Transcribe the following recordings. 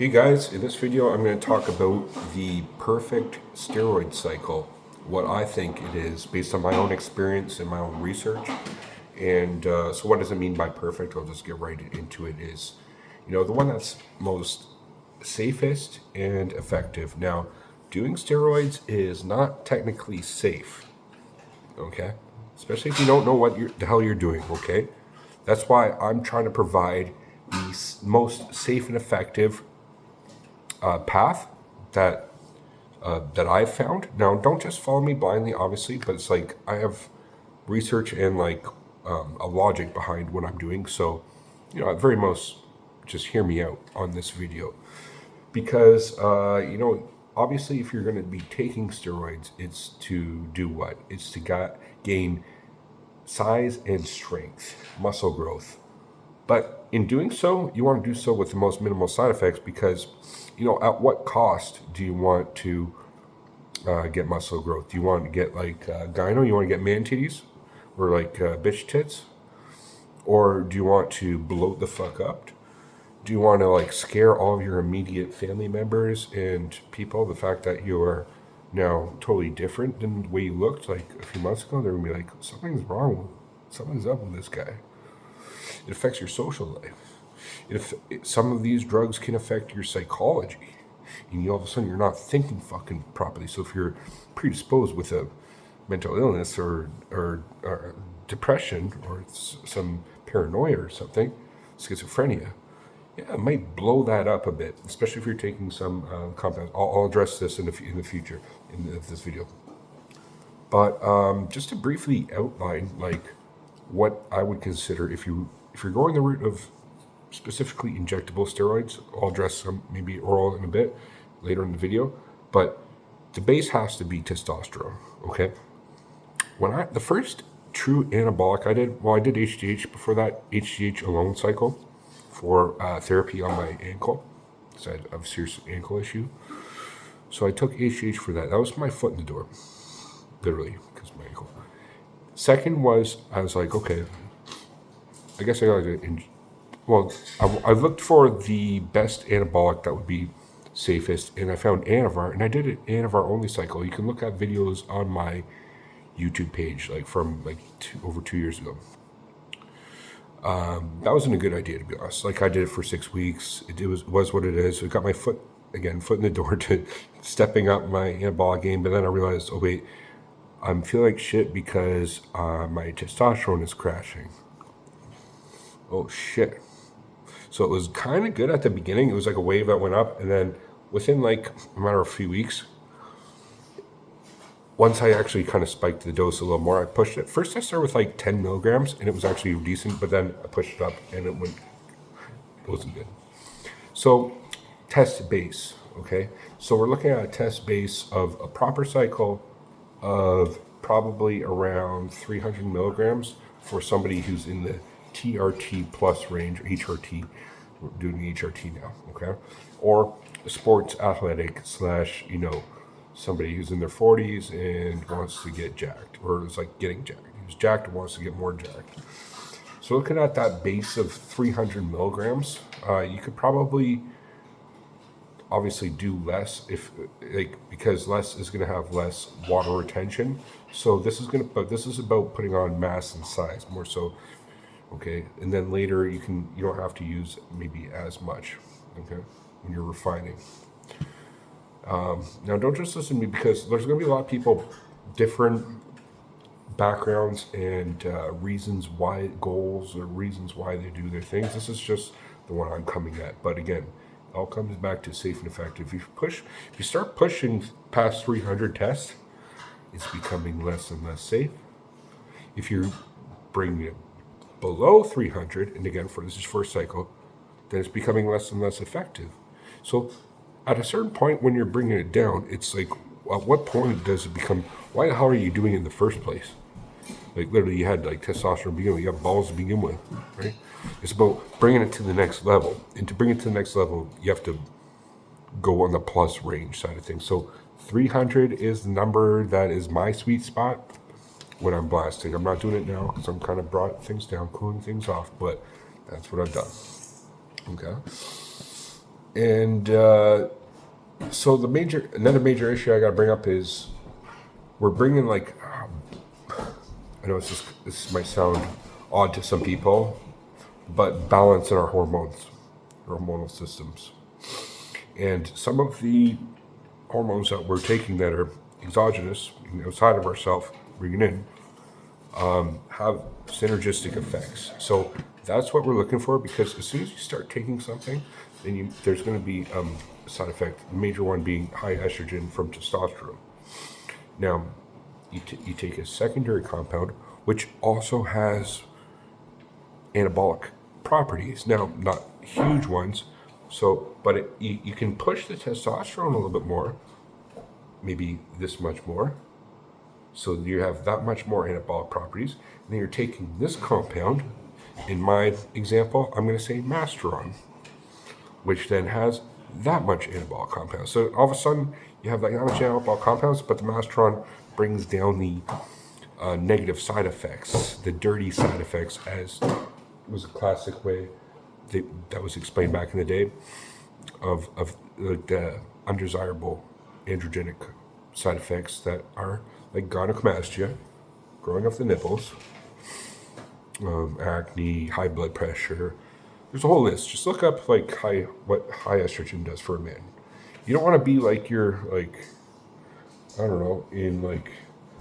Hey guys, in this video I'm going to talk about the perfect steroid cycle, what I think it is based on my own experience and my own research. And so what does it mean by perfect? I'll just get right into it is, the one that's most safest and effective. Now, doing steroids is not technically safe, okay? Especially if you don't know what the hell you're doing, okay? That's why I'm trying to provide the most safe and effective path that I've found. Now, don't just follow me blindly, obviously, but it's like I have research and a logic behind what I'm doing. So, at very most, just hear me out on this video because obviously, if you're going to be taking steroids, it's to do what? It's to gain size and strength, muscle growth. But in doing so, you want to do so with the most minimal side effects because, at what cost do you want to get muscle growth? Do you want to get gyno? You want to get man titties or bitch tits? Or do you want to bloat the fuck up? Do you want to scare all of your immediate family members and people? The fact that you are now totally different than the way you looked like a few months ago, they're going to be like, something's wrong. Something's up with this guy. It affects your social life. Some of these drugs can affect your psychology. And all of a sudden you're not thinking fucking properly. So if you're predisposed with a mental illness or depression or some paranoia or something, schizophrenia, yeah, it might blow that up a bit, especially if you're taking some compounds. I'll address this in the future in this video. But just to briefly outline, what I would consider if you're going the route of specifically injectable steroids, I'll address some maybe oral in a bit later in the video, but the base has to be testosterone, okay? The first true anabolic I did HGH before that, HGH alone cycle for therapy on my ankle, because I had a serious ankle issue. So I took HGH for that. That was my foot in the door, literally, because of my ankle. Second was, I was like, okay, I guess I gotta I looked for the best anabolic that would be safest, and I found Anavar, and I did an Anavar only cycle. You can look at videos on my YouTube page, from over 2 years ago. That wasn't a good idea, to be honest. I did it for 6 weeks. It was what it is. It got my foot in the door to stepping up my anabolic game, but then I realized, oh wait, I'm feeling like shit because my testosterone is crashing. Oh shit. So it was kind of good at the beginning. It was like a wave that went up, and then within a matter of a few weeks, once I actually kind of spiked the dose a little more, I pushed it. First I started with 10 milligrams, and it was actually decent, but then I pushed it up, and it wasn't good. So test base, okay? So we're looking at a test base of a proper cycle of probably around 300 milligrams for somebody who's in the TRT plus range, or HRT. We're doing the HRT now, okay? Or sports athletic / somebody who's in their 40s and wants to get jacked, or is getting jacked. Who's jacked and wants to get more jacked. So looking at that base of 300 milligrams, you could probably obviously do less because less is going to have less water retention. So this is about putting on mass and size more so. Okay, and then later you don't have to use maybe as much, okay, when you're refining. Now don't just listen to me, because there's going to be a lot of people, different backgrounds and goals or reasons why they do their things. This is just the one I'm coming at. But again, it all comes back to safe and effective. If you start pushing past 300 tests, it's becoming less and less safe. If you bring it below 300, and again, this is first cycle, then it's becoming less and less effective. So at a certain point when you're bringing it down, it's at what point does it become, why the hell are you doing it in the first place? Literally you had testosterone to begin with, you have balls to begin with, right? It's about bringing it to the next level. And to bring it to the next level, you have to go on the plus range side of things. So 300 is the number that is my sweet spot when I'm blasting. I'm not doing it now because I'm kind of brought things down, cooling things off, but that's what I've done. Okay. And so another major issue I got to bring up is we're bringing like, I know this might sound odd to some people, but balance in our hormonal systems. And some of the hormones that we're taking that are exogenous, outside of ourselves, bringing in, have synergistic effects. So that's what we're looking for, because as soon as you start taking something, then there's going to be a side effect. The major one being high estrogen from testosterone. Now, you take a secondary compound, which also has anabolic properties. Now, not huge ones, but you can push the testosterone a little bit more, maybe this much more. So you have that much more anabolic properties. And then you're taking this compound, in my example, I'm going to say Masteron, which then has that much anabolic compounds. So all of a sudden, you have that much anabolic compounds, but the Masteron brings down the negative side effects, the dirty side effects, as was a classic way that was explained back in the day of the undesirable androgenic side effects that are like gynecomastia, growing of the nipples, acne, high blood pressure. There's a whole list. Just look up what high estrogen does for a man. You don't want to be like I don't know, in like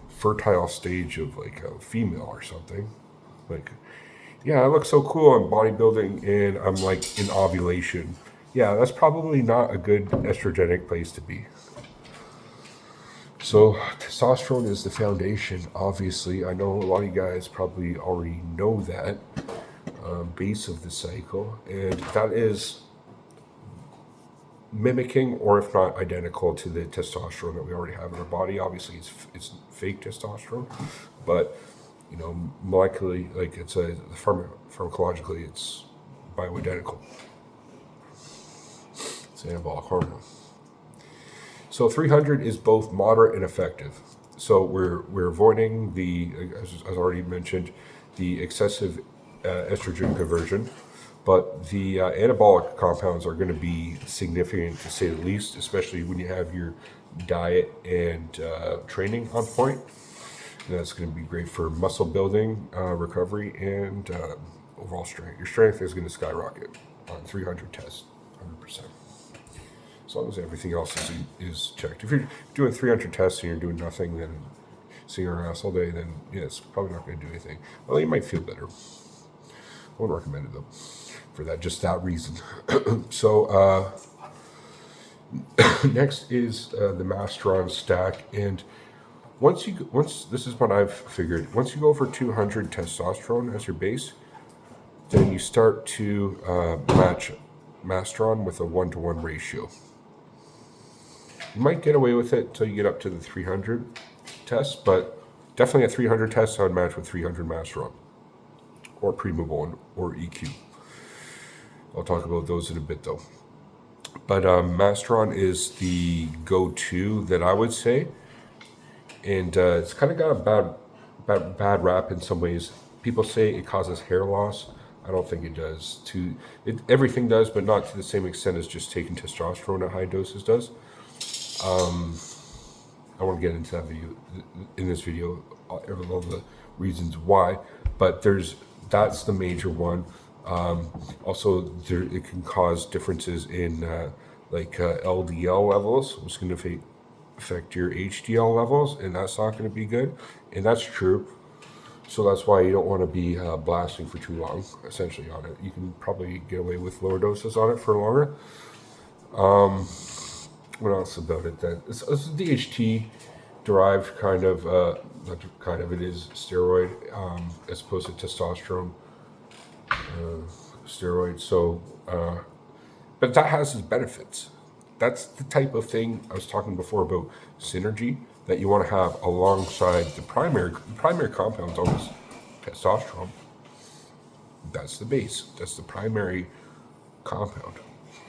fertile stage of like a female or something. Like, yeah, I look so cool in bodybuilding and I'm like in ovulation. Yeah, that's probably not a good estrogenic place to be. So testosterone is the foundation, obviously. I know a lot of you guys probably already know that base of the cycle, and that is mimicking, or if not identical to, the testosterone that we already have in our body. Obviously, it's fake testosterone, but molecularly, like pharmacologically, it's bioidentical. It's an anabolic hormone. So 300 is both moderate and effective. So we're avoiding as already mentioned, the excessive estrogen conversion, but the anabolic compounds are going to be significant, to say the least, especially when you have your diet and training on point. And that's going to be great for muscle building, recovery, and overall strength. Your strength is going to skyrocket on 300 tests, 100%. As long as everything else is checked. If you're doing 300 tests and you're doing nothing, then sitting your ass all day, then yeah, it's probably not going to do anything. Well, you might feel better. I wouldn't recommend it though, for just that reason. So next is the Masteron stack, and once this is what I've figured. Once you go over 200 testosterone as your base, then you start to match Masteron with a 1-to-1 ratio. You might get away with it until you get up to the 300 tests, but definitely at 300 tests, I would match with 300 Masteron, or Primo or EQ. I'll talk about those in a bit though. But Masteron is the go-to that I would say, and it's kind of got a bad rap in some ways. People say it causes hair loss. I don't think it does. Everything does, but not to the same extent as just taking testosterone at high doses does. I want to get into that in this video, all the reasons why, but that's the major one. Also, it can cause differences in LDL levels, which is going to affect your HDL levels, and that's not going to be good. And that's true. So that's why you don't want to be blasting for too long, essentially, on it. You can probably get away with lower doses on it for longer. What else about it then? It's DHT derived kind of, it is steroid, as opposed to testosterone steroid. So, but that has its benefits. That's the type of thing I was talking before about synergy that you want to have alongside the primary compounds, always testosterone. That's the base. That's the primary compound.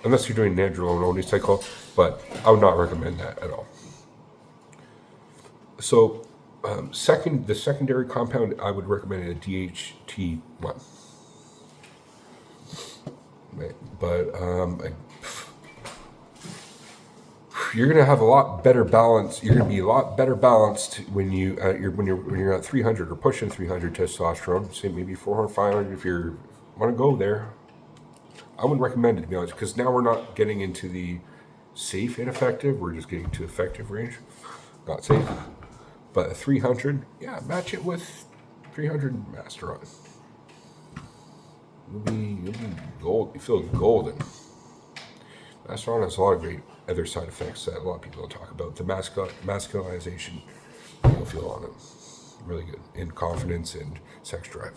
Unless you're doing androgen only cycle, but I would not recommend that at all. So, the secondary compound I would recommend a DHT1. Right. But you're going to have a lot better balance. You're going to be a lot better balanced when you're at 300 or pushing 300 testosterone. Say maybe 400, 500 if you want to go there. I would recommend it, to be honest, because now we're not getting into the safe and effective. We're just getting to effective range, not safe. But 300, yeah, match it with 300 Masteron. You'll be gold. You feel golden. Masteron has a lot of great other side effects that a lot of people don't talk about. The masculinization you'll feel on it. Really good. And confidence and sex drive.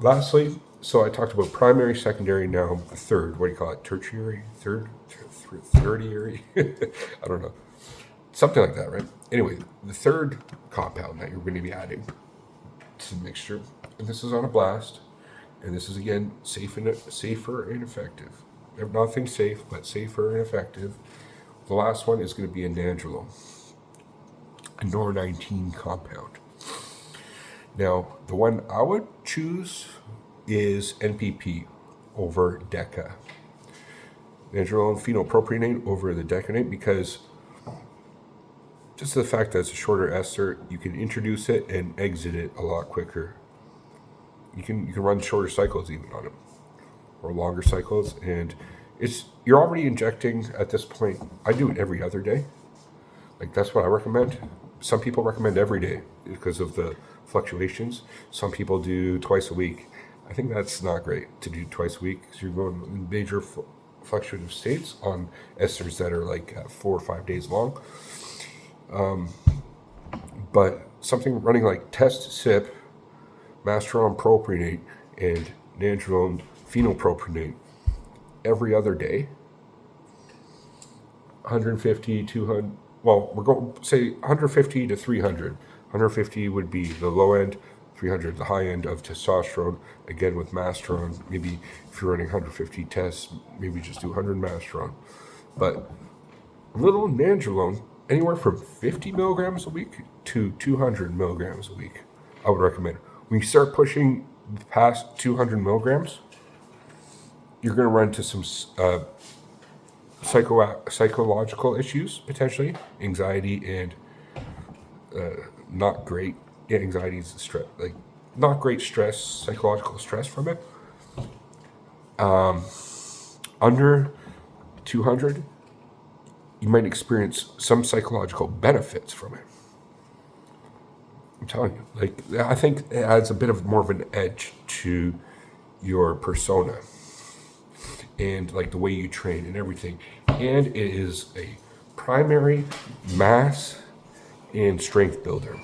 Lastly, so I talked about primary, secondary, now third. What do you call it? Tertiary? Third-iary? I don't know. Something like that, right? Anyway, the third compound that you're going to be adding to the mixture, and this is on a blast, and this is, again, safer and effective. Nothing safe, but safer and effective. The last one is going to be a nandrolone, a NOR19 compound. Now, the one I would choose is NPP over DECA. Nandrolone phenylpropionate over the decanate, because just the fact that it's a shorter ester, you can introduce it and exit it a lot quicker. You can run shorter cycles even on it, or longer cycles, and you're already injecting at this point. I do it every other day. Like, that's what I recommend. Some people recommend every day because of the fluctuations. Some people do twice a week. I think that's not great to do twice a week, because you're going in major fluctuative states on esters that are like 4 or 5 days long. But something running like test sip, Masteron propionate, and nandrolone phenylpropionate every other day, 150, 200, well, we're going to say 150 to 300. 150 would be the low end, 300 the high end of testosterone. Again, with Masteron, maybe if you're running 150 tests, maybe just do 100 Masteron. But little nandrolone, anywhere from 50 milligrams a week to 200 milligrams a week, I would recommend. When you start pushing past 200 milligrams, you're going to run into some psychological issues, potentially. Anxiety and not great. Yeah, anxiety is stress, like not great stress, psychological stress from it. Under 200, you might experience some psychological benefits from it. I'm telling you, like, I think it adds a bit of more of an edge to your persona and like the way you train and everything. And it is a primary mass and strength builder.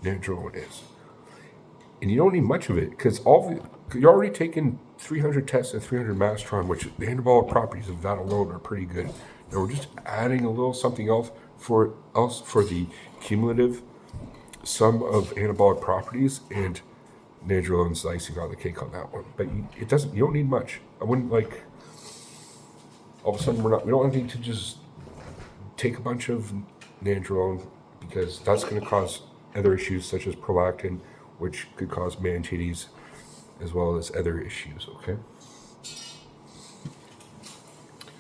Nandrolone is. And you don't need much of it, because you're already taking 300 tests and 300 Masteron, which the anabolic properties of that alone are pretty good. Now we're just adding a little something else for the cumulative sum of anabolic properties, and nandrolone's icing on the cake on that one. But you don't need much. I wouldn't like, all of a sudden we don't need to just take a bunch of nandrolone, because that's going to cause other issues such as prolactin, which could cause man titties, as well as other issues, okay?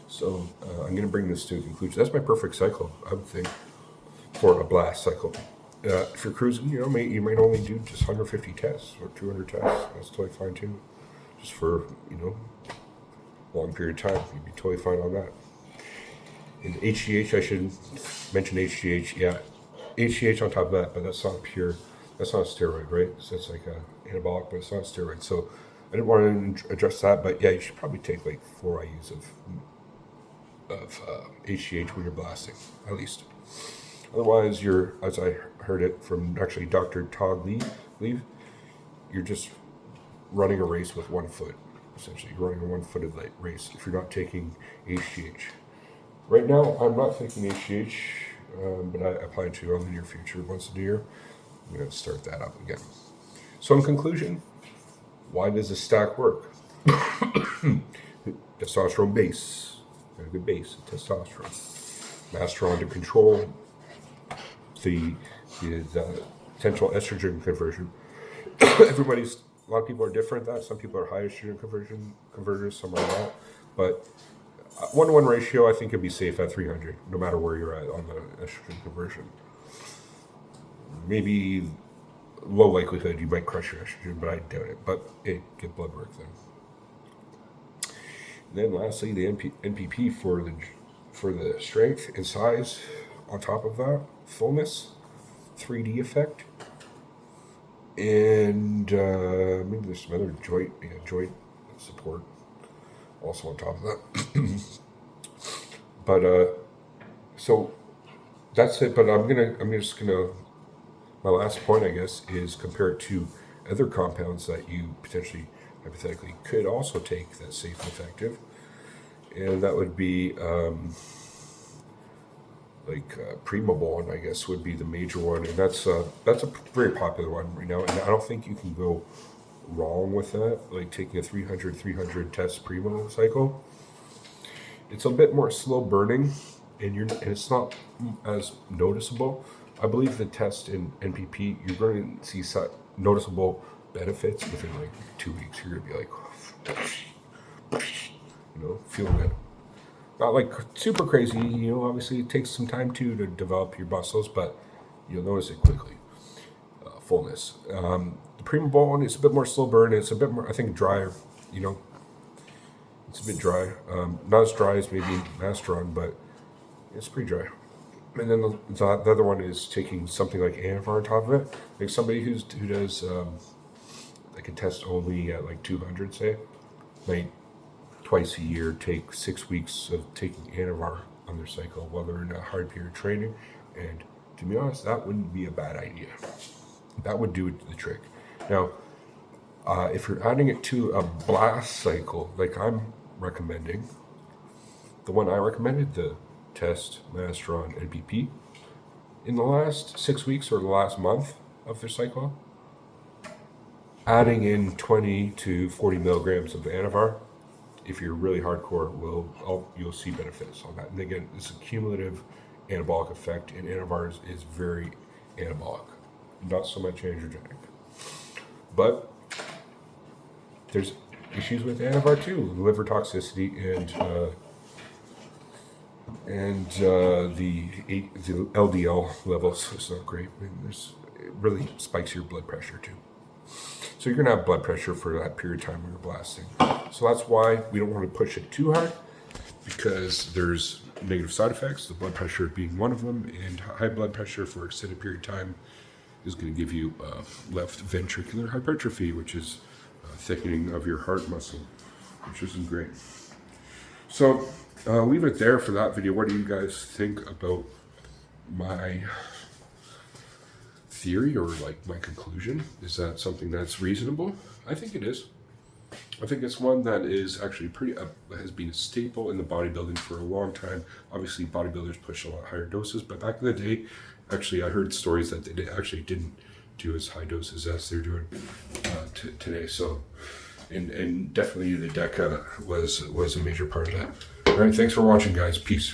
So I'm going to bring this to a conclusion. That's my perfect cycle, I would think, for a blast cycle. If you're cruising, you might only do just 150 tests or 200 tests. That's totally fine too. Just for, a long period of time, you'd be totally fine on that. And HGH, I should mention HGH, yeah. HGH on top of that, but that's not a steroid, right? So it's like a anabolic, but it's not a steroid. So I didn't want to address that, but yeah, you should probably take like 4 IUs of HGH when you're blasting, at least. Otherwise, as I heard it from actually Dr. Todd Lee, you're just running a race with 1 foot, essentially. You're running a one-footed race if you're not taking HGH. Right now, I'm not taking HGH, but I plan to in the near future, once a year. I'm going to start that up again. So in conclusion, why does this stack work? Testosterone base, a good base of testosterone. Masteron to control the potential estrogen conversion. A lot of people are different at that. Some people are high estrogen converters, some are not. But 1-to-1 ratio, I think it'd be safe at 300, no matter where you're at on the estrogen conversion. Maybe low likelihood you might crush your estrogen, but I doubt it. But hey, get blood work then. And then lastly, the NPP for the strength and size. On top of that, fullness, 3D effect, and maybe there's some other joint support also on top of that. But so that's it. But my last point, I guess, is compare it to other compounds that you potentially, hypothetically, could also take that's safe and effective. And that would be Primobolan, I guess, would be the major one. And that's a very popular one right now. And I don't think you can go wrong with that, like taking a 300 test Primo cycle. It's a bit more slow burning, and it's not as noticeable. I believe the test in NPP, you're going to see noticeable benefits within like 2 weeks. You're going to be like, feeling it. Not like super crazy, obviously it takes some time to develop your muscles, but you'll notice it quickly. Fullness. The Primobolan is a bit more slow burn. It's a bit more, I think, drier, It's a bit dry. Not as dry as maybe Masteron, but it's pretty dry. And then the other one is taking something like Anavar on top of it. Like somebody who does like a test only at like 200, say, might twice a year take 6 weeks of taking Anavar on their cycle while they're in a hard period of training. And to be honest, that wouldn't be a bad idea. That would do the trick. Now, if you're adding it to a blast cycle, like I'm recommending, the one I recommended, the test Masteron NPP, in the last 6 weeks or the last month of their cycle, adding in 20 to 40 milligrams of Anavar, if you're really hardcore, you'll see benefits on that. And again, it's a cumulative anabolic effect, and Anavar is very anabolic, not so much androgenic. But there's issues with Anavar too, liver toxicity and the LDL levels is not great. It really spikes your blood pressure too. So you're going to have blood pressure for that period of time when you're blasting. So that's why we don't want to push it too hard, because there's negative side effects, the blood pressure being one of them, and high blood pressure for extended period of time is going to give you left ventricular hypertrophy, which is thickening of your heart muscle, which isn't great. So leave it there for that video. What do you guys think about my theory or like my conclusion? Is that something that's reasonable? I think it is. I think it's one that is actually has been a staple in the bodybuilding for a long time. Obviously, bodybuilders push a lot higher doses, but back in the day, actually, I heard stories that they actually didn't do as high doses as they're doing today. So, and definitely the DECA was a major part of that. All right, thanks for watching, guys. Peace.